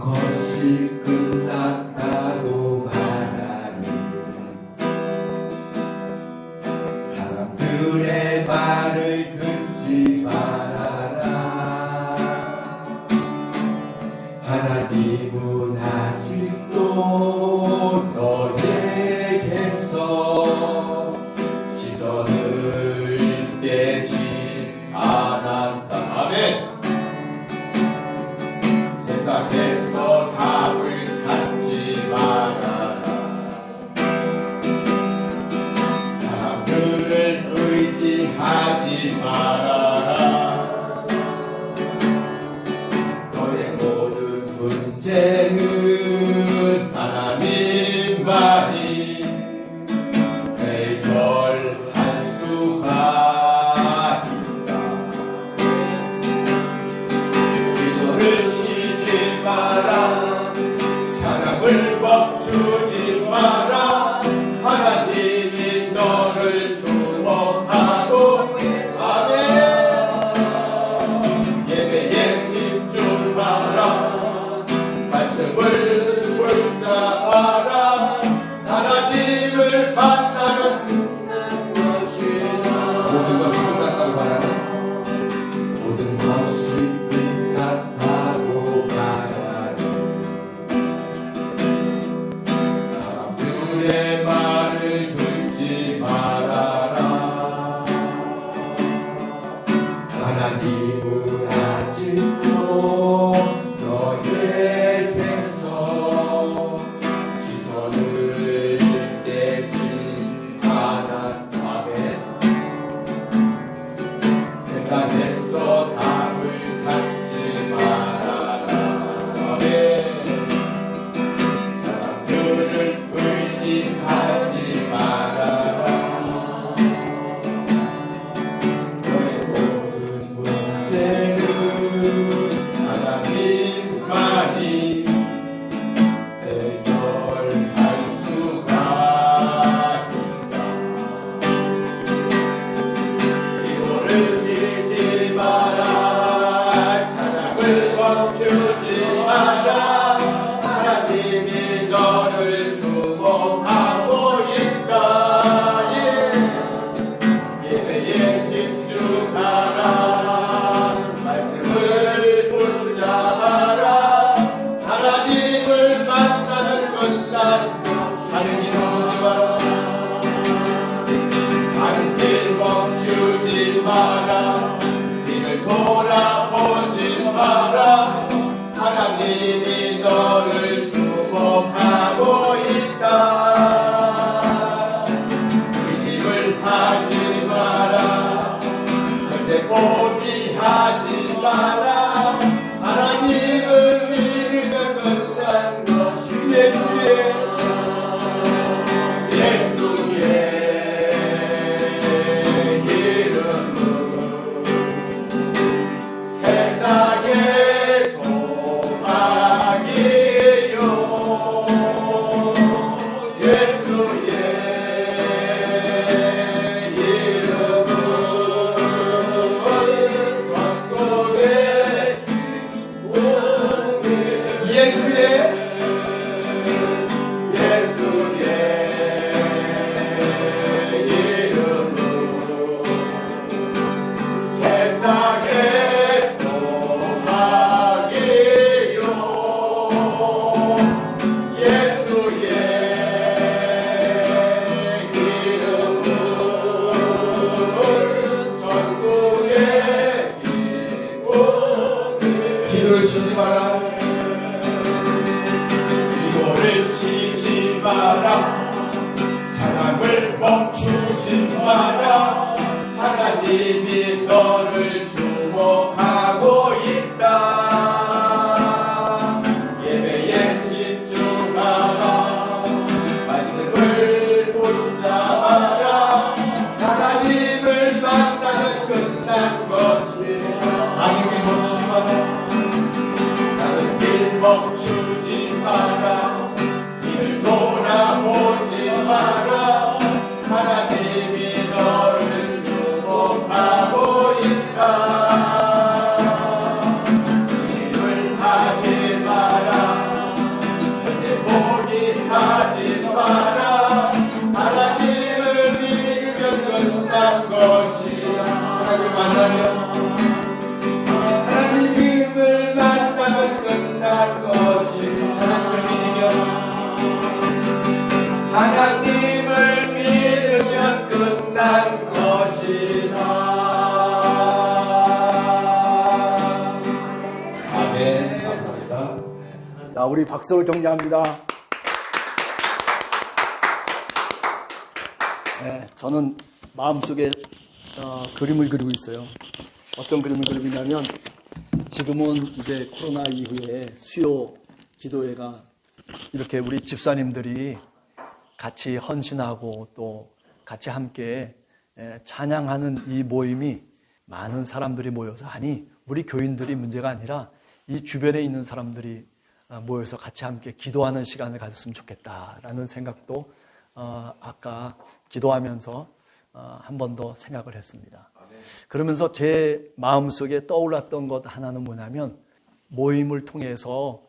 것이 끝났다고 말하니 사람들의 말을 듣지 말아라. 하나님은 아직도 너에게서 시선을 떼지 않았다. 아멘. 세상에서 답을 찾지 말아라. 사람들을 의지하지 말아라. 너의 모든 문제는 하나님만이 해결할 수가 있다. 기도를 쉬지 마라. 사랑을 멈추지 마라. 하나님이 너를 주목하고 아멘. 예배에 집중하라. 말씀을 붙잡아라. 하나님을 만나는 모든 것이 끝났다고 말하는 모든 것이 끝났다고 말하는 사람들의 말을 듣지 말아라. 하나님은 아직도 너에게서 시선을 떼지 않았다. 아멘. 세상에서 답을 찾지 말아라. 아멘. 사람들을 의지하지 말아라. 너의 모든 문제는 하나님만이 해결할 수가 있다. 기도를 쉬지 마라. 찬양을 멈추지 마라. 하나님이 너를 주목하고 있다. 예배에 집중하라. 말씀을 붙잡아라. 하나님을 만나는 끝난 다른 길 멈추지 마라. 다른 길 멈추지 마라. 뒤를 돌아보지 마라. 하나님이 너를 주목하고 있다. 의심을 하지 마라. 절대 포기하지 마라. 하나님을 믿는 끝난 것이 예수의 이름으로 세상의 소망이요. 예수의 이름은 천국의 예수의 이름으로 세상의 소망이요. 예수의 이름은 천국의 기도를 쉬지 마라. 기도를 쉬지 마라. 찬양을 멈추지 마라. 하나님이 너를 주목하고 있다. 예배에 집중하라. 말씀을 붙잡아라. 하나님을 만나는 끝난 것이 다른 길 멈추지 마라. 다른 길 멈추지 마라. 뒤를 돌아보지 마라. 하나님이 너를 주목하고 있다. 힘을 하지 마라. 자, 우리 박수로 격려합니다. 네, 저는 마음속에 그림을 그리고 있어요. 어떤 그림을 그리고 있냐면, 지금은 이제 코로나 이후에 수요 기도회가 이렇게 우리 집사님들이 같이 헌신하고 또 같이 함께 찬양하는 이 모임이 많은 사람들이 모여서, 아니 우리 교인들이 문제가 아니라 이 주변에 있는 사람들이 모여서 같이 함께 기도하는 시간을 가졌으면 좋겠다라는 생각도 아까 기도하면서 한 번 더 생각을 했습니다. 그러면서 제 마음속에 떠올랐던 것 하나는 뭐냐면, 모임을 통해서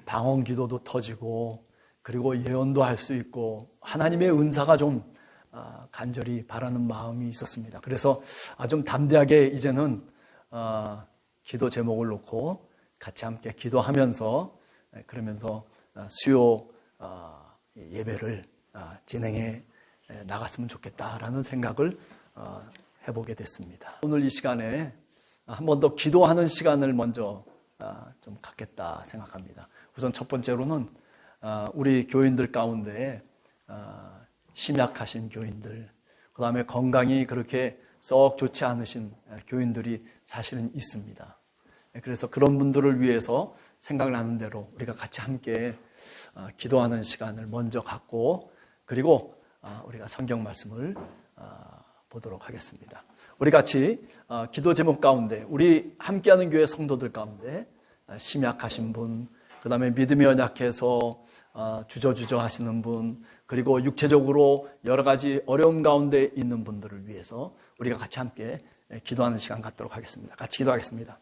방언 기도도 터지고 그리고 예언도 할 수 있고 하나님의 은사가 좀 간절히 바라는 마음이 있었습니다. 그래서 좀 담대하게 이제는 기도 제목을 놓고 같이 함께 기도하면서 그러면서 수요 예배를 진행해 나갔으면 좋겠다라는 생각을 해보게 됐습니다. 오늘 이 시간에 한 번 더 기도하는 시간을 먼저 좀 갖겠다 생각합니다. 우선 첫 번째로는 우리 교인들 가운데 심약하신 교인들, 그 다음에 건강이 그렇게 썩 좋지 않으신 교인들이 사실은 있습니다. 그래서 그런 분들을 위해서 생각나는 대로 우리가 같이 함께 기도하는 시간을 먼저 갖고, 그리고 우리가 성경 말씀을 보도록 하겠습니다. 우리 같이 기도 제목 가운데, 우리 함께하는 교회 성도들 가운데 심약하신 분, 그 다음에 믿음이 연약해서 주저주저 하시는 분, 그리고 육체적으로 여러 가지 어려움 가운데 있는 분들을 위해서 우리가 같이 함께 기도하는 시간 갖도록 하겠습니다. 같이 기도하겠습니다.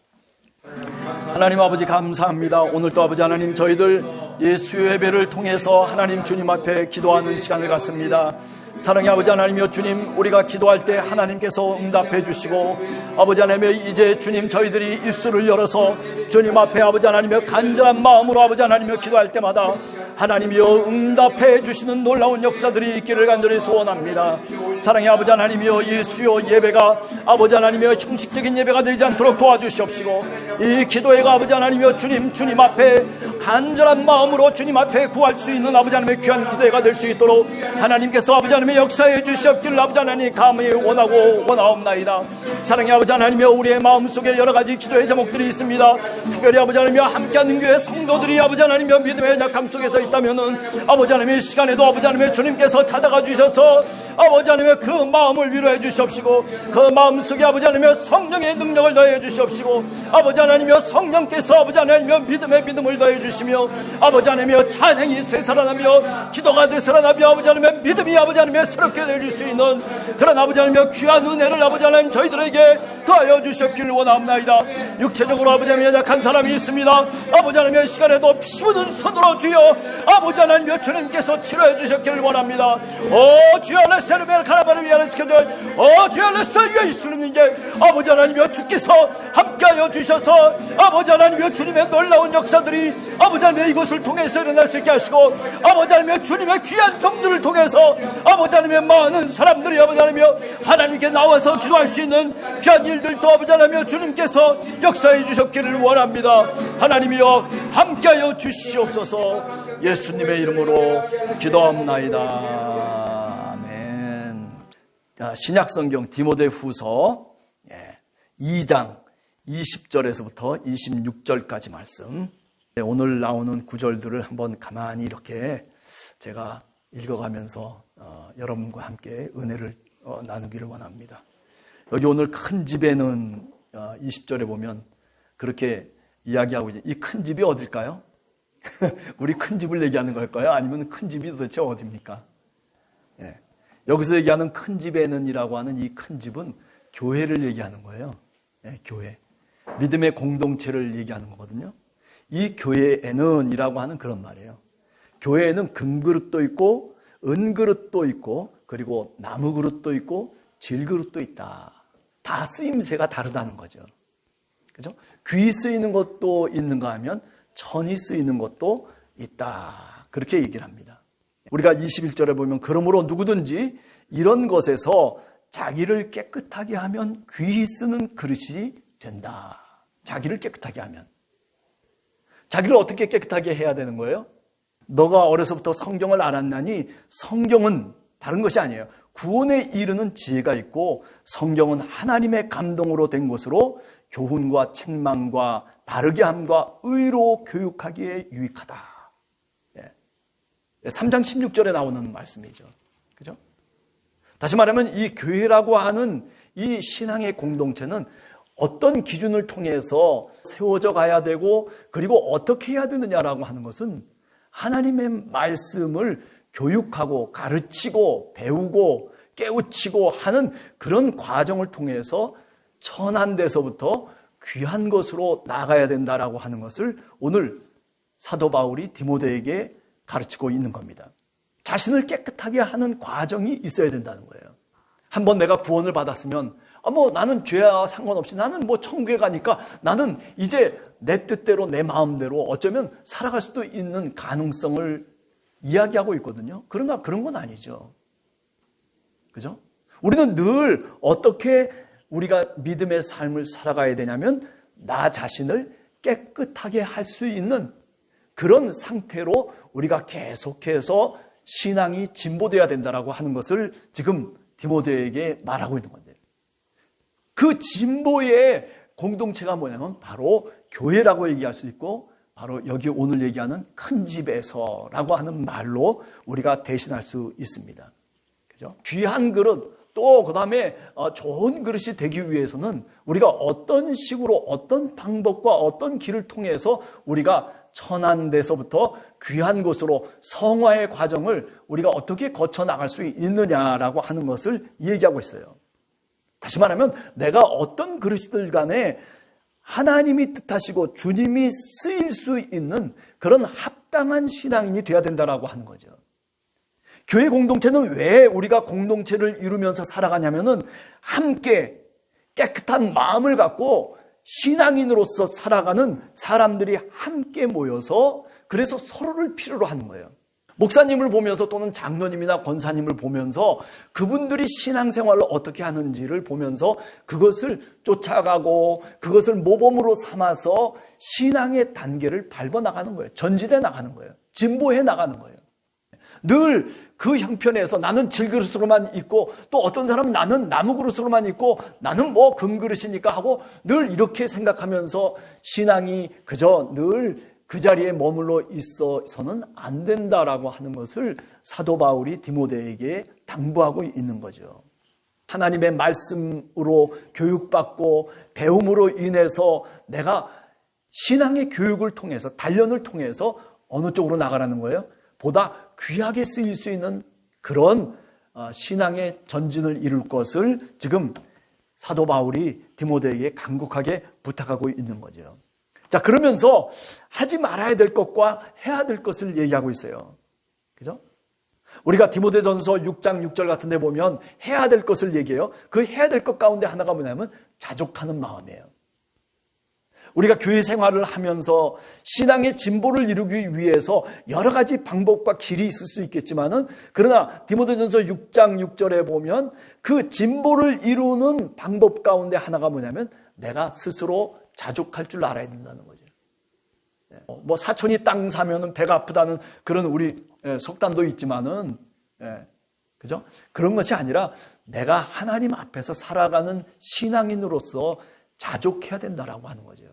하나님 아버지 감사합니다. 오늘도 아버지 하나님, 저희들 예수 예배를 통해서 하나님 주님 앞에 기도하는 시간을 갖습니다. 사랑의 아버지 하나님이여, 주님, 우리가 기도할 때 하나님께서 응답해 주시고, 아버지 하나님이여, 이제 주님 저희들이 입술을 열어서 주님 앞에 아버지 하나님이여 간절한 마음으로 아버지 하나님이여 기도할 때마다 하나님이여 응답해 주시는 놀라운 역사들이 있기를 간절히 소원합니다. 사랑의 아버지 하나님이여, 이 수요 예배가 아버지 하나님이여 형식적인 예배가 되지 않도록 도와주시옵시고, 이 기도회가 아버지 하나님이여 주님 앞에 간절한 마음으로 주님 앞에 구할 수 있는 아버지 하나님의 귀한 기도회가 될 수 있도록 하나님께서 아버지 하나님의 역사해 주시옵기를 아버지 하나님 감히 원하옵나이다. 사랑의 아버지 하나님이여, 우리의 마음속에 여러 가지 기도의 제목들이 있습니다. 특별히 아버지 하나님이여 함께하는 교회 성도들이 아버지 하나님이여 믿음의 약함 속에서 있다면은 아버지 하나님의 시간에도 아버지 하나님의 주님께서 찾아가 주셔서 아버지 하나님의 그 마음을 위로해 주시옵시고, 그 마음속에 아버지 하나님의 성령의 능력을 더해 주시옵시고, 아버지 하나님이여 성령께서 아버지 하나님이여 믿음의 믿음을 더해 주시며, 아버지 하나님이여 찬양이 되살아나며 기도가 되살아나며 아버지 하나님의 믿음이 아버지 하나님의 새롭게 내릴 수 있는 그런 아버지 하나님의 귀한 은혜를 아버지 하나님 저희들에게 더하여 주시옵기를 원합나이다. 육체적으로 아버지 하나님 약한 사람이 있습니다. 아버지 하나님의 시간에도 피부는 손으로 주여 아버지 하나님의 주님께서 치료해 주셨기를 원합니다. 주여 레세르베르 카라바를 위하여 시켜줘. 주여 레세르 예수님께 아버지 하나님의 주께서 함께하여 주셔서 아버지 하나님의 주님의 놀라운 역사들이 아버지 하나님의 이곳을 통해서 일어날 수 있게 하시고, 아버지 하나님의 주님의 귀한 종들을 통해서 아버지 하나님의 많은 사람들이 아버지 하나님이여 하나님께 나와서 기도할 수 있는 귀한 일들도 아버지 하나님이여 주님께서 역사해 주셨기를 원합니다. 하나님이여 함께하여 주시옵소서. 예수님의 이름으로 기도합나이다. 아멘. 신약성경 디모데후서 2장 20절에서부터 26절까지 말씀, 오늘 나오는 구절들을 한번 가만히 이렇게 제가 읽어가면서 여러분과 함께 은혜를 나누기를 원합니다. 여기 오늘 큰 집에는 20절에 보면 그렇게 이야기하고 있죠. 이 큰 집이 어딜까요? 우리 큰 집을 얘기하는 걸까요? 아니면 큰 집이 도대체 어디입니까? 여기서 얘기하는 큰 집에는 이라고 하는 이 큰 집은 교회를 얘기하는 거예요. 교회. 믿음의 공동체를 얘기하는 거거든요. 이 교회에는 이라고 하는 그런 말이에요. 교회에는 금그릇도 있고 은그릇도 있고 그리고 나무그릇도 있고 질그릇도 있다. 다 쓰임새가 다르다는 거죠. 그죠? 귀 쓰이는 것도 있는가 하면 천이 쓰이는 것도 있다. 그렇게 얘기를 합니다. 우리가 21절에 보면 그러므로 누구든지 이런 것에서 자기를 깨끗하게 하면 귀히 쓰는 그릇이 된다. 자기를 깨끗하게 하면. 자기를 어떻게 깨끗하게 해야 되는 거예요? 너가 어려서부터 성경을 알았나니 성경은 다른 것이 아니에요. 구원에 이르는 지혜가 있고 성경은 하나님의 감동으로 된 것으로 교훈과 책망과 바르게 함과 의로 교육하기에 유익하다. 3장 16절에 나오는 말씀이죠. 그죠? 다시 말하면 이 교회라고 하는 이 신앙의 공동체는 어떤 기준을 통해서 세워져 가야 되고 그리고 어떻게 해야 되느냐라고 하는 것은 하나님의 말씀을 교육하고 가르치고 배우고 깨우치고 하는 그런 과정을 통해서 천한 데서부터 귀한 것으로 나가야 된다라고 하는 것을 오늘 사도 바울이 디모데에게 가르치고 있는 겁니다. 자신을 깨끗하게 하는 과정이 있어야 된다는 거예요. 한번 내가 구원을 받았으면 나는 죄와 상관없이 나는 천국에 가니까 나는 이제 내 뜻대로 내 마음대로 어쩌면 살아갈 수도 있는 가능성을 이야기하고 있거든요. 그러나 그런 건 아니죠. 그죠? 우리는 늘 어떻게 우리가 믿음의 삶을 살아가야 되냐면 나 자신을 깨끗하게 할 수 있는 그런 상태로 우리가 계속해서 신앙이 진보되어야 된다라고 하는 것을 지금 디모데에게 말하고 있는 건데, 그 진보의 공동체가 뭐냐면 바로 교회라고 얘기할 수 있고 바로 여기 오늘 얘기하는 큰 집에서라고 하는 말로 우리가 대신할 수 있습니다. 그죠? 귀한 그릇, 또 그 다음에 좋은 그릇이 되기 위해서는 우리가 어떤 식으로 어떤 방법과 어떤 길을 통해서 우리가 천한 데서부터 귀한 곳으로 성화의 과정을 우리가 어떻게 거쳐 나갈 수 있느냐라고 하는 것을 얘기하고 있어요. 다시 말하면 내가 어떤 그릇들 간에 하나님이 뜻하시고 주님이 쓰일 수 있는 그런 합당한 신앙인이 되어야 된다라고 하는 거죠. 교회 공동체는 왜 우리가 공동체를 이루면서 살아가냐면은 함께 깨끗한 마음을 갖고 신앙인으로서 살아가는 사람들이 함께 모여서 그래서 서로를 필요로 하는 거예요. 목사님을 보면서 또는 장로님이나 권사님을 보면서 그분들이 신앙생활을 어떻게 하는지를 보면서 그것을 쫓아가고 그것을 모범으로 삼아서 신앙의 단계를 밟아나가는 거예요. 전진해 나가는 거예요. 진보해 나가는 거예요. 늘 그 형편에서 나는 질그릇으로만 있고 또 어떤 사람은 나는 나무 그릇으로만 있고 나는 금그릇이니까 하고 늘 이렇게 생각하면서 신앙이 그저 늘 그 자리에 머물러 있어서는 안 된다라고 하는 것을 사도 바울이 디모데에게 당부하고 있는 거죠. 하나님의 말씀으로 교육받고 배움으로 인해서 내가 신앙의 교육을 통해서 단련을 통해서 어느 쪽으로 나가라는 거예요? 보다 귀하게 쓰일 수 있는 그런 신앙의 전진을 이룰 것을 지금 사도 바울이 디모데에게 간곡하게 부탁하고 있는 거죠. 자, 그러면서 하지 말아야 될 것과 해야 될 것을 얘기하고 있어요. 그죠? 우리가 디모데전서 6장 6절 같은 데 보면 해야 될 것을 얘기해요. 그 해야 될 것 가운데 하나가 뭐냐면 자족하는 마음이에요. 우리가 교회 생활을 하면서 신앙의 진보를 이루기 위해서 여러 가지 방법과 길이 있을 수 있겠지만은 그러나 디모데전서 6장 6절에 보면 그 진보를 이루는 방법 가운데 하나가 뭐냐면 내가 스스로 자족할 줄 알아야 된다는 거죠. 사촌이 땅 사면은 배가 아프다는 그런 우리 속담도 있지만은, 그죠? 그런 것이 아니라 내가 하나님 앞에서 살아가는 신앙인으로서 자족해야 된다라고 하는 거죠.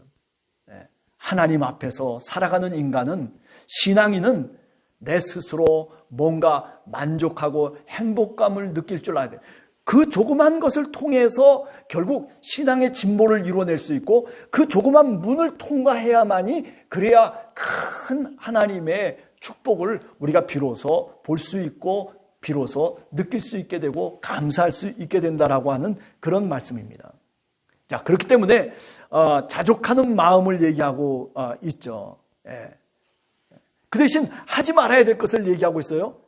하나님 앞에서 살아가는 인간은, 신앙인은 내 스스로 뭔가 만족하고 행복감을 느낄 줄 알아야 돼. 그 조그만 것을 통해서 결국 신앙의 진보를 이루어낼 수 있고 그 조그만 문을 통과해야만이 그래야 큰 하나님의 축복을 우리가 비로소 볼 수 있고 비로소 느낄 수 있게 되고 감사할 수 있게 된다라고 하는 그런 말씀입니다. 자, 그렇기 때문에 자족하는 마음을 얘기하고 있죠. 그 대신 하지 말아야 될 것을 얘기하고 있어요.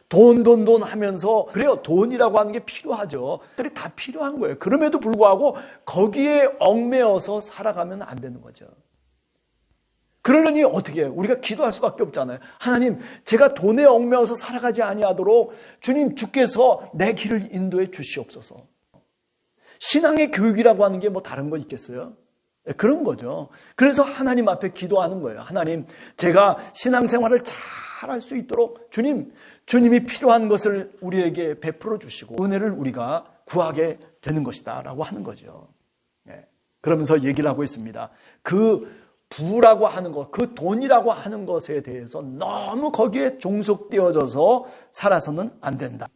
돈 하면서 그래요. 돈이라고 하는 게 필요하죠. 그들이 다 필요한 거예요. 그럼에도 불구하고 거기에 얽매여서 살아가면 안 되는 거죠. 그러려니 어떻게 해요? 우리가 기도할 수밖에 없잖아요. 하나님, 제가 돈에 얽매여서 살아가지 아니하도록 주님 주께서 내 길을 인도해 주시옵소서. 신앙의 교육이라고 하는 게 다른 거 있겠어요? 그런 거죠. 그래서 하나님 앞에 기도하는 거예요. 하나님, 제가 신앙생활을 잘 할 수 있도록 주님이 필요한 것을 우리에게 베풀어 주시고 은혜를 우리가 구하게 되는 것이다 라고 하는 거죠. 그러면서 얘기를 하고 있습니다. 그 부라고 하는 것, 그 돈이라고 하는 것에 대해서 너무 거기에 종속되어져서 살아서는 안 된다.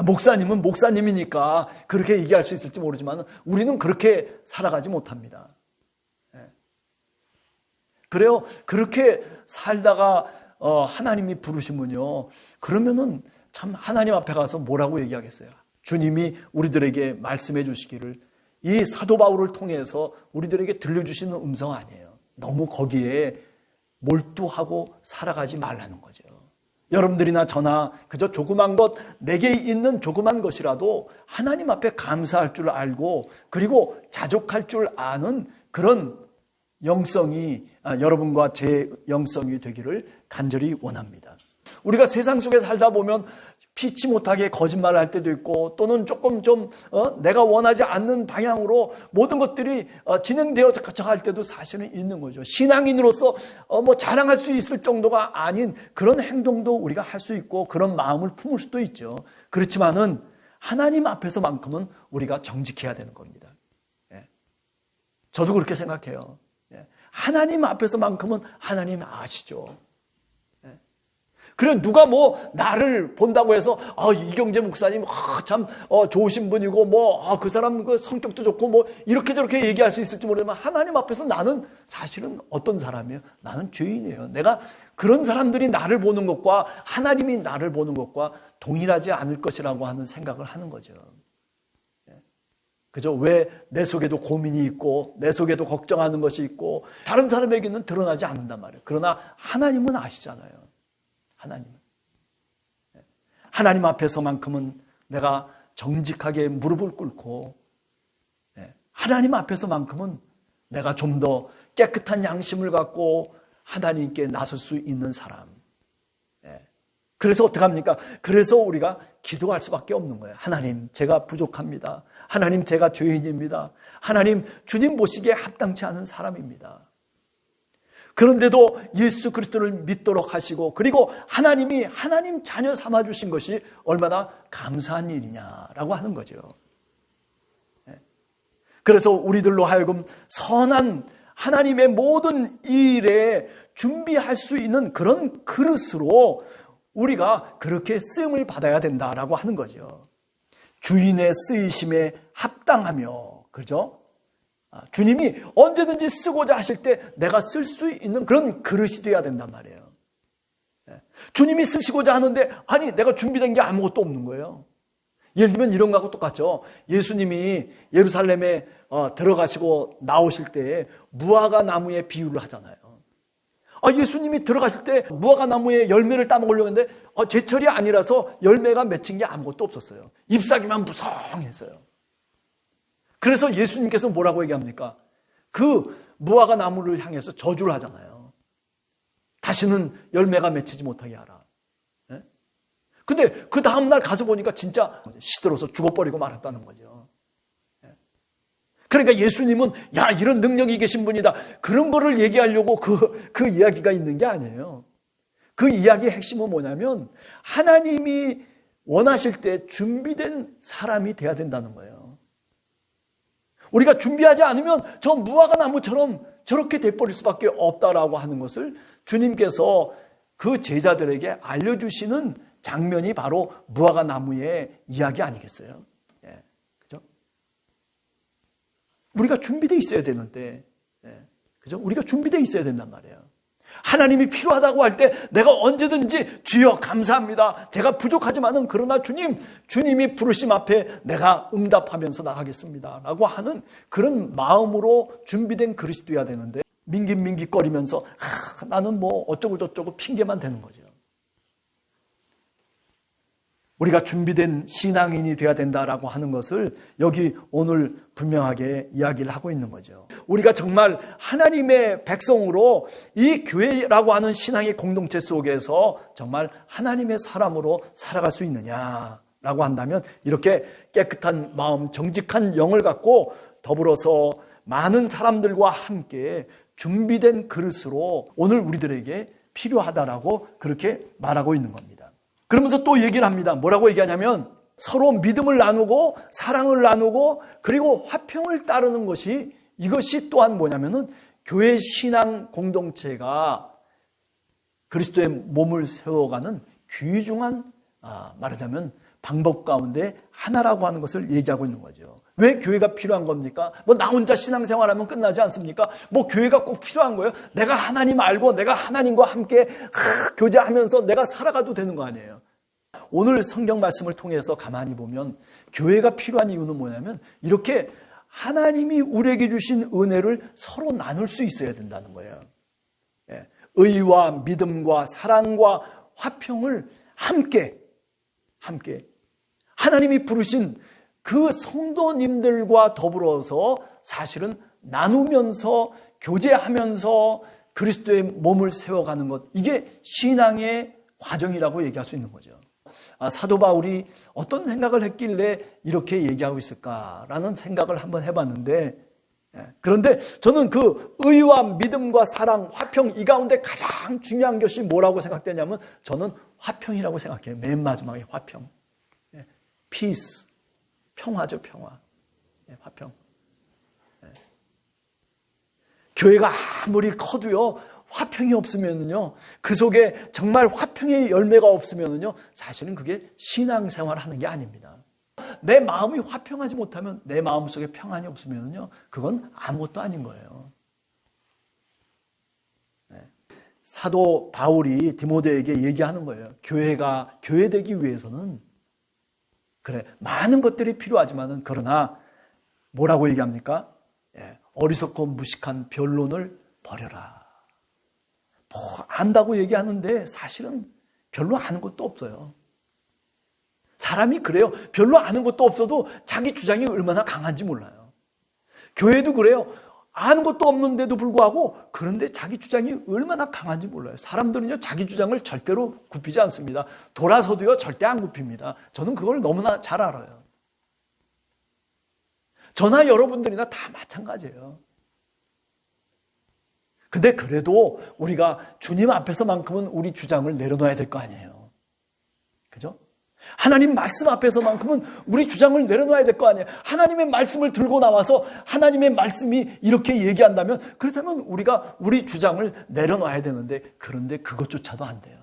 목사님은 목사님이니까 그렇게 얘기할 수 있을지 모르지만 우리는 그렇게 살아가지 못합니다. 그래요. 그렇게 살다가 하나님이 부르시면요, 그러면은 참 하나님 앞에 가서 뭐라고 얘기하겠어요? 주님이 우리들에게 말씀해 주시기를 이 사도 바울을 통해서 우리들에게 들려주시는 음성 아니에요. 너무 거기에 몰두하고 살아가지 말라는 거죠. 여러분들이나 저나 그저 조그만 것, 내게 있는 조그만 것이라도 하나님 앞에 감사할 줄 알고 그리고 자족할 줄 아는 그런 영성이 여러분과 제 영성이 되기를 간절히 원합니다. 우리가 세상 속에 살다 보면 피치 못하게 거짓말을 할 때도 있고 또는 조금 좀 내가 원하지 않는 방향으로 모든 것들이 진행되어 갈 때도 사실은 있는 거죠. 신앙인으로서 뭐 자랑할 수 있을 정도가 아닌 그런 행동도 우리가 할 수 있고 그런 마음을 품을 수도 있죠. 그렇지만은 하나님 앞에서만큼은 우리가 정직해야 되는 겁니다. 저도 그렇게 생각해요. 하나님 앞에서만큼은 하나님 아시죠. 그래 누가 뭐 나를 본다고 해서 이경재 목사님 참 좋으신 분이고 그 사람 그 성격도 좋고 뭐 이렇게 저렇게 얘기할 수 있을지 모르지만 하나님 앞에서 나는 사실은 어떤 사람이에요? 나는 죄인이에요. 내가 그런 사람들이 나를 보는 것과 하나님이 나를 보는 것과 동일하지 않을 것이라고 하는 생각을 하는 거죠. 그죠? 왜 내 속에도 고민이 있고 내 속에도 걱정하는 것이 있고 다른 사람에게는 드러나지 않는단 말이에요. 그러나 하나님은 아시잖아요. 하나님 앞에서만큼은 내가 정직하게 무릎을 꿇고 하나님 앞에서만큼은 내가 좀 더 깨끗한 양심을 갖고 하나님께 나설 수 있는 사람. 그래서 어떡합니까? 그래서 우리가 기도할 수밖에 없는 거예요. 하나님, 제가 부족합니다. 하나님, 제가 죄인입니다. 하나님, 주님 보시기에 합당치 않은 사람입니다. 그런데도 예수 그리스도를 믿도록 하시고 그리고 하나님이 하나님 자녀 삼아주신 것이 얼마나 감사한 일이냐라고 하는 거죠. 그래서 우리들로 하여금 선한 하나님의 모든 일에 준비할 수 있는 그런 그릇으로 우리가 그렇게 쓰임을 받아야 된다라고 하는 거죠. 주인의 쓰이심에 합당하며, 그죠? 주님이 언제든지 쓰고자 하실 때 내가 쓸 수 있는 그런 그릇이 돼야 된단 말이에요. 주님이 쓰시고자 하는데 아니 내가 준비된 게 아무것도 없는 거예요. 예를 들면 이런 거하고 똑같죠. 예수님이 예루살렘에 들어가시고 나오실 때 무화과 나무에 비유를 하잖아요. 예수님이 들어가실 때 무화과 나무에 열매를 따먹으려고 했는데 제철이 아니라서 열매가 맺힌 게 아무것도 없었어요. 잎사귀만 무성했어요. 그래서 예수님께서 뭐라고 얘기합니까? 그 무화과 나무를 향해서 저주를 하잖아요. 다시는 열매가 맺히지 못하게 하라. 근데 그 다음날 가서 보니까 진짜 시들어서 죽어버리고 말았다는 거죠. 그러니까 예수님은 이런 능력이 계신 분이다. 그런 거를 얘기하려고 그 이야기가 있는 게 아니에요. 그 이야기의 핵심은 뭐냐면 하나님이 원하실 때 준비된 사람이 돼야 된다는 거예요. 우리가 준비하지 않으면 저 무화과 나무처럼 저렇게 돼버릴 수밖에 없다라고 하는 것을 주님께서 그 제자들에게 알려주시는 장면이 바로 무화과 나무의 이야기 아니겠어요? 그죠? 우리가 준비되어 있어야 되는데, 그죠? 우리가 준비되어 있어야 된단 말이에요. 하나님이 필요하다고 할 때 내가 언제든지 주여 감사합니다. 제가 부족하지만은 그러나 주님이 부르심 앞에 내가 응답하면서 나가겠습니다. 라고 하는 그런 마음으로 준비된 그릇이 돼야 되는데 민깃민깃거리면서 나는 뭐 어쩌고 저쩌고 핑계만 대는 거죠. 우리가 준비된 신앙인이 돼야 된다라고 하는 것을 여기 오늘 분명하게 이야기를 하고 있는 거죠. 우리가 정말 하나님의 백성으로 이 교회라고 하는 신앙의 공동체 속에서 정말 하나님의 사람으로 살아갈 수 있느냐라고 한다면 이렇게 깨끗한 마음, 정직한 영을 갖고 더불어서 많은 사람들과 함께 준비된 그릇으로 오늘 우리들에게 필요하다라고 그렇게 말하고 있는 겁니다. 그러면서 또 얘기를 합니다. 뭐라고 얘기하냐면 서로 믿음을 나누고 사랑을 나누고 그리고 화평을 따르는 것이 이것이 또한 뭐냐면은 교회 신앙 공동체가 그리스도의 몸을 세워가는 귀중한 말하자면 방법 가운데 하나라고 하는 것을 얘기하고 있는 거죠. 왜 교회가 필요한 겁니까? 뭐 나 혼자 신앙생활하면 끝나지 않습니까? 뭐 교회가 꼭 필요한 거예요? 내가 하나님 알고 내가 하나님과 함께 교제하면서 내가 살아가도 되는 거 아니에요? 오늘 성경 말씀을 통해서 가만히 보면 교회가 필요한 이유는 뭐냐면 이렇게 하나님이 우리에게 주신 은혜를 서로 나눌 수 있어야 된다는 거예요. 의와 믿음과 사랑과 화평을 함께 하나님이 부르신 그 성도님들과 더불어서 사실은 나누면서 교제하면서 그리스도의 몸을 세워가는 것, 이게 신앙의 과정이라고 얘기할 수 있는 거죠. 사도 바울이 어떤 생각을 했길래 이렇게 얘기하고 있을까라는 생각을 한번 해봤는데, 그런데 저는 그 의와 믿음과 사랑, 화평, 이 가운데 가장 중요한 것이 뭐라고 생각되냐면 저는 화평이라고 생각해요. 맨 마지막에 화평. 피스. 평화죠, 평화. 화평. 교회가 아무리 커도요, 화평이 없으면은요, 그 속에 정말 화평의 열매가 없으면은요, 사실은 그게 신앙생활 하는 게 아닙니다. 내 마음이 화평하지 못하면, 내 마음 속에 평안이 없으면은요, 그건 아무것도 아닌 거예요. 사도 바울이 디모데에게 얘기하는 거예요. 교회가 교회되기 위해서는 그래, 많은 것들이 필요하지만은 그러나 뭐라고 얘기합니까? 어리석고 무식한 변론을 버려라. 뭐 안다고 얘기하는데 사실은 별로 아는 것도 없어요. 사람이 그래요. 별로 아는 것도 없어도 자기 주장이 얼마나 강한지 몰라요. 교회도 그래요. 아는 것도 없는데도 불구하고 그런데 자기 주장이 얼마나 강한지 몰라요. 사람들은요, 자기 주장을 절대로 굽히지 않습니다. 돌아서도요, 절대 안 굽힙니다. 저는 그걸 너무나 잘 알아요. 저나 여러분들이나 다 마찬가지예요. 근데 그래도 우리가 주님 앞에서만큼은 우리 주장을 내려놔야 될 거 아니에요. 그죠? 하나님 말씀 앞에서만큼은 우리 주장을 내려놔야 될 거 아니에요. 하나님의 말씀을 들고 나와서 하나님의 말씀이 이렇게 얘기한다면, 그렇다면 우리가 우리 주장을 내려놔야 되는데, 그런데 그것조차도 안 돼요.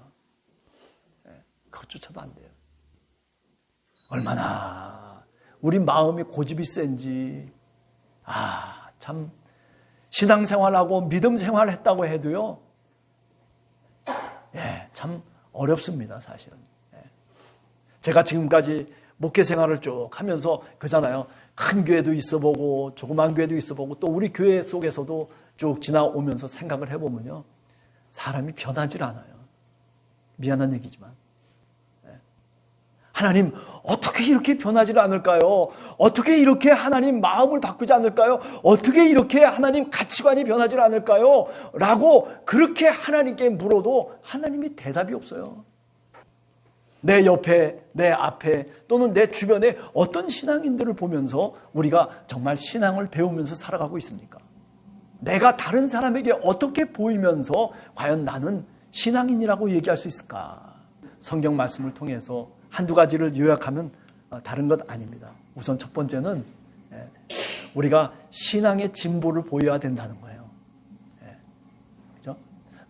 그것조차도 안 돼요. 얼마나 우리 마음이 고집이 센지. 참 신앙생활하고 믿음 생활했다고 해도요, 참 어렵습니다, 사실은. 제가 지금까지 목회 생활을 쭉 하면서 그잖아요. 큰 교회도 있어보고 조그만 교회도 있어보고 또 우리 교회 속에서도 쭉 지나오면서 생각을 해보면요, 사람이 변하질 않아요. 미안한 얘기지만. 하나님 어떻게 이렇게 변하지 않을까요? 어떻게 이렇게 하나님 마음을 바꾸지 않을까요? 어떻게 이렇게 하나님 가치관이 변하지 않을까요? 라고 그렇게 하나님께 물어도 하나님이 대답이 없어요. 내 옆에, 내 앞에 또는 내 주변에 어떤 신앙인들을 보면서 우리가 정말 신앙을 배우면서 살아가고 있습니까? 내가 다른 사람에게 어떻게 보이면서 과연 나는 신앙인이라고 얘기할 수 있을까? 성경 말씀을 통해서 한두 가지를 요약하면 다른 것 아닙니다. 우선 첫 번째는 우리가 신앙의 진보를 보여야 된다는 거예요. 그죠?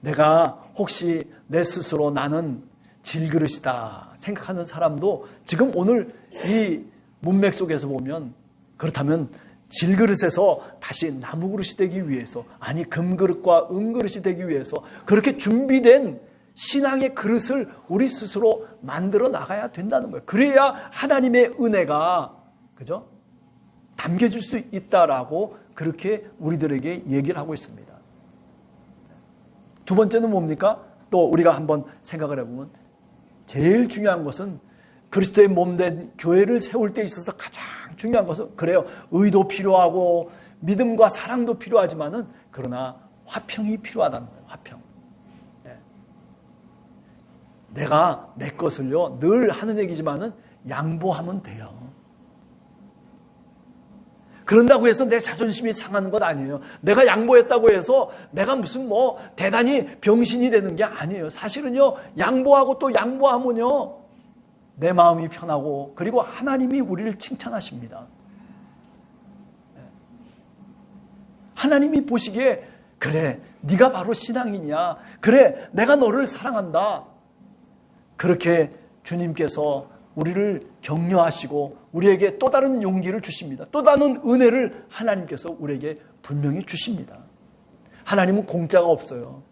내가 혹시 내 스스로 나는 질그릇이다 생각하는 사람도 지금 오늘 이 문맥 속에서 보면, 그렇다면 질그릇에서 다시 나무그릇이 되기 위해서, 아니 금그릇과 은그릇이 되기 위해서 그렇게 준비된 신앙의 그릇을 우리 스스로 만들어 나가야 된다는 거예요. 그래야 하나님의 은혜가, 그죠? 담겨질 수 있다라고 그렇게 우리들에게 얘기를 하고 있습니다. 두 번째는 뭡니까? 또 우리가 한번 생각을 해보면 제일 중요한 것은 그리스도의 몸된 교회를 세울 때 있어서 가장 중요한 것은, 그래요, 의도 필요하고 믿음과 사랑도 필요하지만은 그러나 화평이 필요하다는 거예요. 화평. 내가 내 것을요, 늘 하는 얘기지만은 양보하면 돼요. 그런다고 해서 내 자존심이 상하는 것 아니에요. 내가 양보했다고 해서 내가 무슨 대단히 병신이 되는 게 아니에요. 사실은요, 양보하고 또 양보하면요, 내 마음이 편하고, 그리고 하나님이 우리를 칭찬하십니다. 하나님이 보시기에, 그래, 네가 바로 신앙이냐, 그래, 내가 너를 사랑한다, 그렇게 주님께서 우리를 격려하시고 우리에게 또 다른 용기를 주십니다. 또 다른 은혜를 하나님께서 우리에게 분명히 주십니다. 하나님은 공짜가 없어요.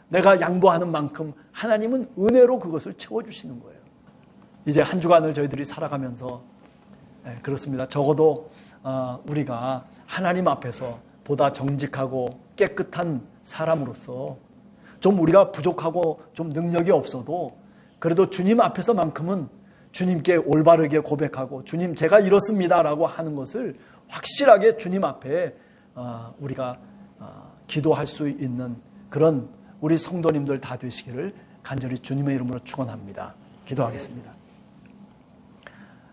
내가 양보하는 만큼 하나님은 은혜로 그것을 채워주시는 거예요. 이제 한 주간을 저희들이 살아가면서 그렇습니다. 적어도 우리가 하나님 앞에서 보다 정직하고 깨끗한 사람으로서 좀 우리가 부족하고 좀 능력이 없어도 그래도 주님 앞에서만큼은 주님께 올바르게 고백하고 주님 제가 이렇습니다라고 하는 것을 확실하게 주님 앞에 우리가 기도할 수 있는 그런 우리 성도님들 다 되시기를 간절히 주님의 이름으로 축원합니다. 기도하겠습니다.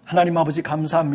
하나님 아버지 감사합니다.